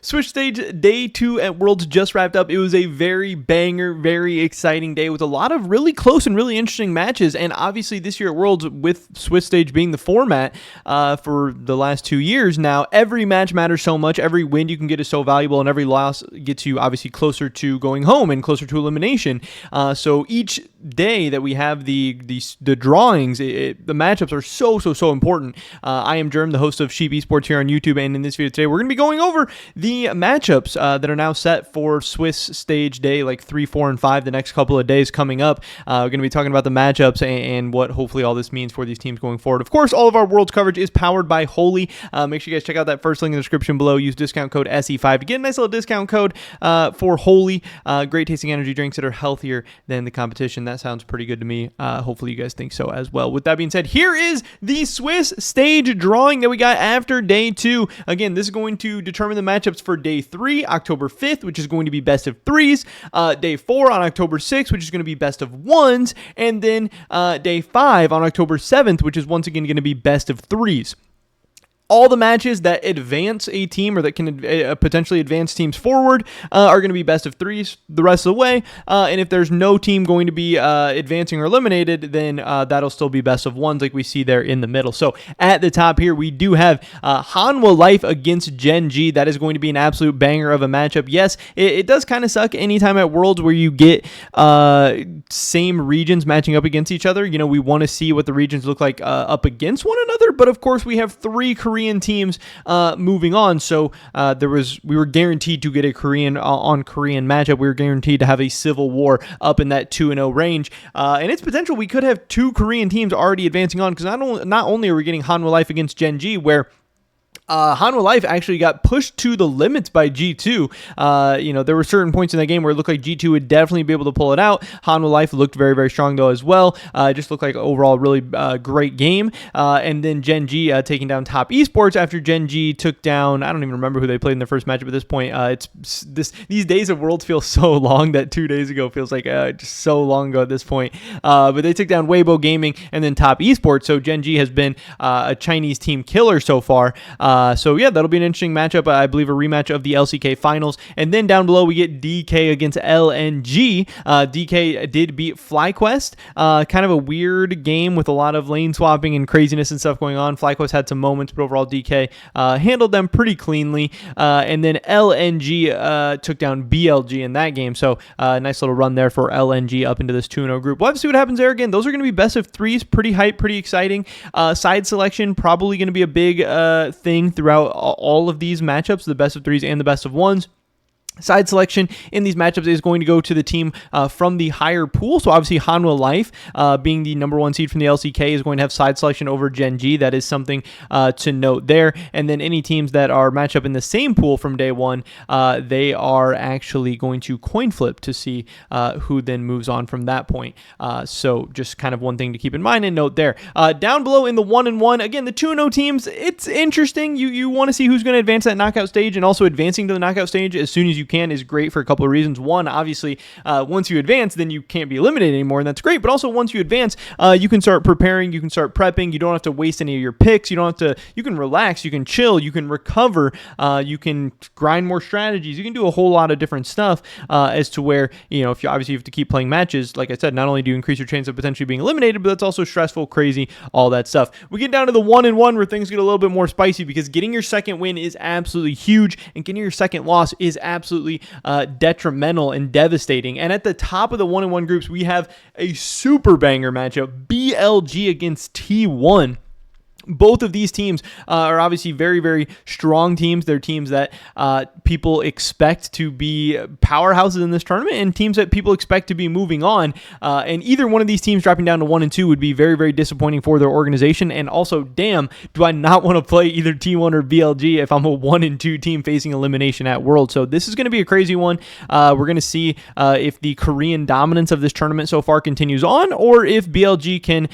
Switch Stage Day 2 at Worlds just wrapped up. It was a very banger, very exciting day with a lot of really close and really interesting matches. And obviously this year at Worlds, with Switch Stage being the format for the last 2 years now, every match matters so much. Every win you can get is so valuable, and every loss gets you obviously closer to going home and closer to elimination. So each day that we have the drawings, the matchups are so important. I am Germ, the host of Sheep Esports here on YouTube, and in this video today we're going to be going over the matchups that are now set for Swiss Stage Day, like 3, 4, and 5, the next couple of days coming up. We're going to be talking about the matchups and what hopefully all this means for these teams going forward. Of course, all of our Worlds coverage is powered by Holy. Make sure you guys check out that first link in the description below. Use discount code SE5 to get a nice little discount code for Holy. Great tasting energy drinks that are healthier than the competition. That sounds pretty good to me. Hopefully you guys think so as well. With that being said, here is the Swiss Stage drawing that we got after day 2. Again, this is going to determine the matchups for day 3, October 5th, which is going to be best of 3s, day 4 on October 6th, which is going to be best of 1s, and then day 5 on October 7th, which is once again going to be best of 3s. All the matches that advance a team or that can potentially advance teams forward are going to be best of 3s the rest of the way. And if there's no team going to be advancing or eliminated, then that'll still be best of 1s like we see there in the middle. So at the top here, we do have Hanwha Life against Gen G. That is going to be an absolute banger of a matchup. Yes, it does kind of suck anytime at Worlds where you get same regions matching up against each other. You know, we want to see what the regions look like up against one another. But of course, we have 3 Korean teams moving on, so we were guaranteed to get a Korean on Korean matchup. We were guaranteed to have a civil war up in that 2-0 range, and it's potential we could have 2 Korean teams already advancing on, because not only are we getting Hanwha Life against Gen G, where Hanwha Life actually got pushed to the limits by G2. You know, there were certain points in that game where it looked like G2 would definitely be able to pull it out. Hanwha Life looked very, very strong though as well. It just looked like overall really great game. And then Gen G taking down Top Esports after Gen G took down, I don't even remember who they played in their first matchup at this point. These days of Worlds feel so long that 2 days ago feels like just so long ago at this point. But they took down Weibo Gaming and then Top Esports. So Gen G has been a Chinese team killer so far. So yeah, that'll be an interesting matchup. I believe a rematch of the LCK finals. And then down below we get DK against LNG. DK did beat FlyQuest. Kind of a weird game with a lot of lane swapping and craziness and stuff going on. FlyQuest had some moments, but overall DK handled them pretty cleanly. And then LNG took down BLG in that game. So nice little run there for LNG up into this 2-0 group. We'll have to see what happens there. Again, those are going to be best of 3s. Pretty hype, pretty exciting. Side selection probably going to be a big thing throughout all of these matchups, the best of 3s and the best of 1s. Side selection in these matchups is going to go to the team from the higher pool. So obviously Hanwha Life, being the number 1 seed from the LCK, is going to have side selection over Gen G. That is something to note there. And then any teams that are matched up in the same pool from day 1, they are actually going to coin flip to see who then moves on from that point. So just kind of one thing to keep in mind and note there. Down below in the 1-1, again, the 2-0 teams, it's interesting. You want to see who's going to advance that knockout stage, and also advancing to the knockout stage as soon as you can is great for a couple of reasons. One, obviously, once you advance, then you can't be eliminated anymore, and that's great. But also, once you advance, you can start preparing, you can start prepping. You don't have to waste any of your picks. You don't have to. You can relax, you can chill, you can recover, you can grind more strategies. You can do a whole lot of different stuff as to where, you know, if you obviously have to keep playing matches. Like I said, not only do you increase your chance of potentially being eliminated, but that's also stressful, crazy, all that stuff. We get down to the 1-1 where things get a little bit more spicy, because getting your second win is absolutely huge, and getting your second loss is absolutely detrimental and devastating. And at the top of the 1-1 groups, we have a super banger matchup, BLG against T1. Both of these teams are obviously very, very strong teams. They're teams that people expect to be powerhouses in this tournament, and teams that people expect to be moving on. And either one of these teams dropping down to 1 and 2 would be very, very disappointing for their organization. And also, damn, do I not want to play either T1 or BLG if I'm a 1 and 2 team facing elimination at World. So this is going to be a crazy one. We're going to see if the Korean dominance of this tournament so far continues on, or if BLG can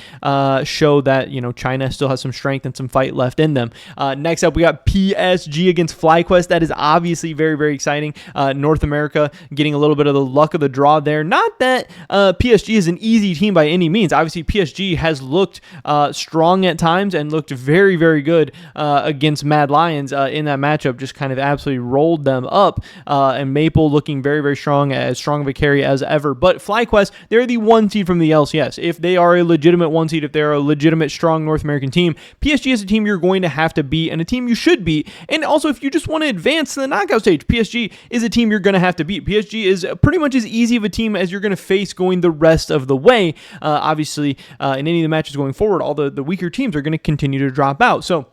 show that, you know, China still has some strength and some fight left in them. Next up, we got PSG against FlyQuest. That is obviously very, very exciting. North America getting a little bit of the luck of the draw there. Not that PSG is an easy team by any means. Obviously, PSG has looked strong at times and looked very, very good against Mad Lions in that matchup. Just kind of absolutely rolled them up. And Maple looking very, very strong, as strong of a carry as ever. But FlyQuest, they're the 1 seed from the LCS. If they are a legitimate 1 seed, if they're a legitimate, strong North American team, PSG is a team you're going to have to beat and a team you should beat. And also, if you just want to advance to the knockout stage, PSG is a team you're going to have to beat. PSG is pretty much as easy of a team as you're going to face going the rest of the way. Obviously, in any of the matches going forward, all the weaker teams are going to continue to drop out. So,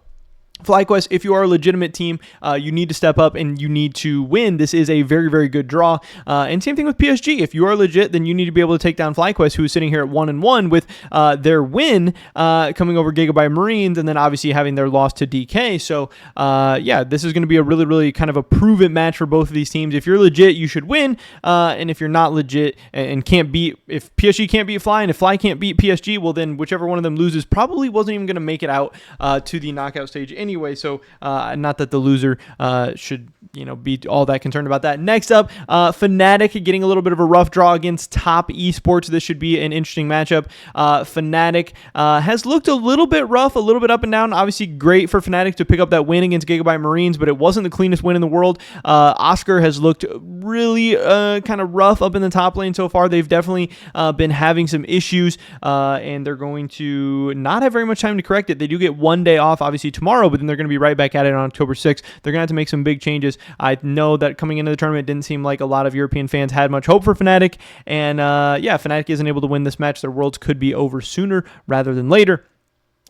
FlyQuest, if you are a legitimate team, you need to step up and you need to win. This is a very, very good draw. And same thing with PSG. If you are legit, then you need to be able to take down FlyQuest, who is sitting here at 1-1 with their win coming over Gigabyte Marines, and then obviously having their loss to DK. So, yeah, this is going to be a really, really kind of a proven match for both of these teams. If you're legit, you should win. And if you're not legit and can't beat, if PSG can't beat Fly and if Fly can't beat PSG, well, then whichever one of them loses probably wasn't even going to make it out to the knockout stage anyway, so not that the loser should be all that concerned about that. Next up, Fnatic getting a little bit of a rough draw against Top Esports. This should be an interesting matchup. Fnatic has looked a little bit rough, a little bit up and down. Obviously, great for Fnatic to pick up that win against Gigabyte Marines, but it wasn't the cleanest win in the world. Oscar has looked really kind of rough up in the top lane so far. They've definitely been having some issues, and they're going to not have very much time to correct it. They do get 1 day off, obviously, tomorrow, but then they're going to be right back at it on October 6th. They're going to have to make some big changes. I know that coming into the tournament, it didn't seem like a lot of European fans had much hope for Fnatic, and yeah, Fnatic isn't able to win this match. Their worlds could be over sooner rather than later.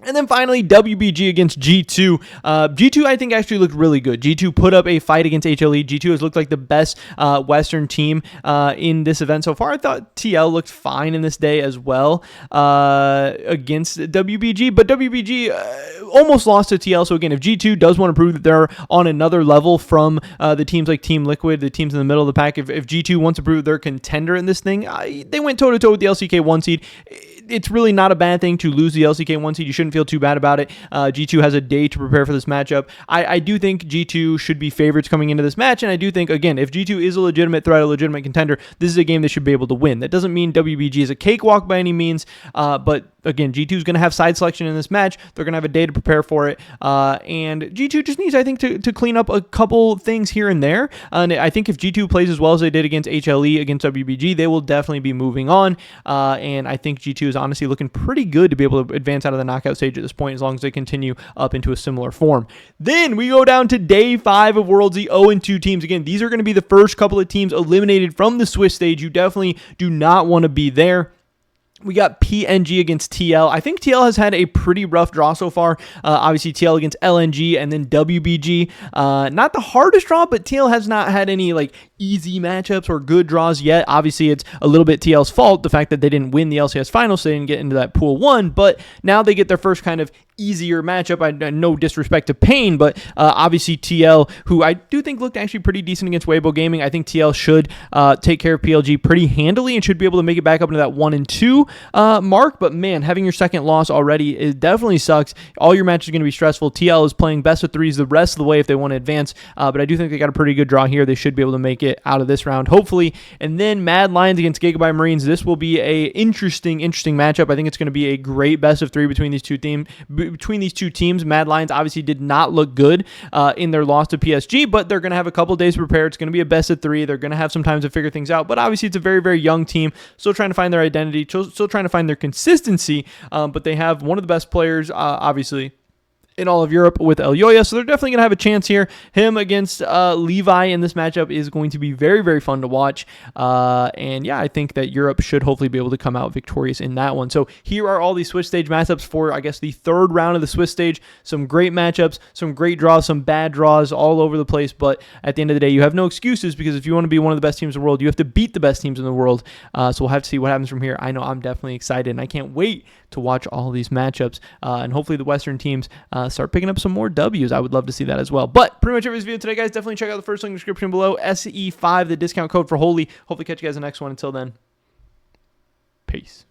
And then finally, WBG against G2. G2, I think, actually looked really good. G2 put up a fight against HLE. G2 has looked like the best Western team in this event so far. I thought TL looked fine in this day as well against WBG, but WBG almost lost to TL. So again, if G2 does want to prove that they're on another level from the teams like Team Liquid, the teams in the middle of the pack, if G2 wants to prove they're a contender in this thing, they went toe-to-toe with the LCK 1 seed. It's really not a bad thing to lose the LCK 1 seed. You shouldn't feel too bad about it. G2 has a day to prepare for this matchup. I do think G2 should be favorites coming into this match, and I do think, again, if G2 is a legitimate threat, a legitimate contender, this is a game they should be able to win. That doesn't mean WBG is a cakewalk by any means, but again, G2 is going to have side selection in this match. They're going to have a day to prepare for it. And G2 just needs, I think, to clean up a couple things here and there. And I think if G2 plays as well as they did against HLE, against WBG, they will definitely be moving on. And I think G2 is honestly looking pretty good to be able to advance out of the knockout stage at this point, as long as they continue up into a similar form. Then we go down to day 5 of Worlds, the 0-2 teams. Again, these are going to be the first couple of teams eliminated from the Swiss stage. You definitely do not want to be there. We got PNG against TL. I think TL has had a pretty rough draw so far. Obviously, TL against LNG and then WBG. Not the hardest draw, but TL has not had any easy matchups or good draws yet. Obviously, it's a little bit TL's fault, the fact that they didn't win the LCS finals, so they didn't get into that pool 1, but now they get their first kind of easier matchup. No disrespect to Pain, but obviously TL, who I do think looked actually pretty decent against Weibo Gaming. I think TL should take care of PLG pretty handily and should be able to make it back up into that 1-2 mark, but man, having your second loss already, it definitely sucks. All your matches are going to be stressful. TL is playing best of 3s the rest of the way if they want to advance, but I do think they got a pretty good draw here. They should be able to make it out of this round, hopefully. And then Mad Lions against Gigabyte Marines. This will be a interesting matchup. I think it's going to be a great best of 3 between these two teams. Mad Lions obviously did not look good in their loss to PSG, but they're going to have a couple days to prepare. It's going to be a best of 3. They're going to have some time to figure things out, but obviously it's a very, very young team, still trying to find their identity, still trying to find their consistency, but they have one of the best players, obviously, in all of Europe with Elyoya, so they're definitely going to have a chance here. Him against Levi in this matchup is going to be very, very fun to watch, and yeah, I think that Europe should hopefully be able to come out victorious in that one. So here are all these Swiss stage matchups for, I guess, the third round of the Swiss stage. Some great matchups, some great draws, some bad draws all over the place, but at the end of the day, you have no excuses, because if you want to be one of the best teams in the world, you have to beat the best teams in the world, so we'll have to see what happens from here. I know I'm definitely excited, and I can't wait to watch all these matchups, and hopefully the Western teams start picking up some more W's. I would love to see that as well. But pretty much every video today, guys. Definitely check out the first link in the description below. SE5, the discount code for Holy. Hopefully catch you guys in the next one. Until then, peace.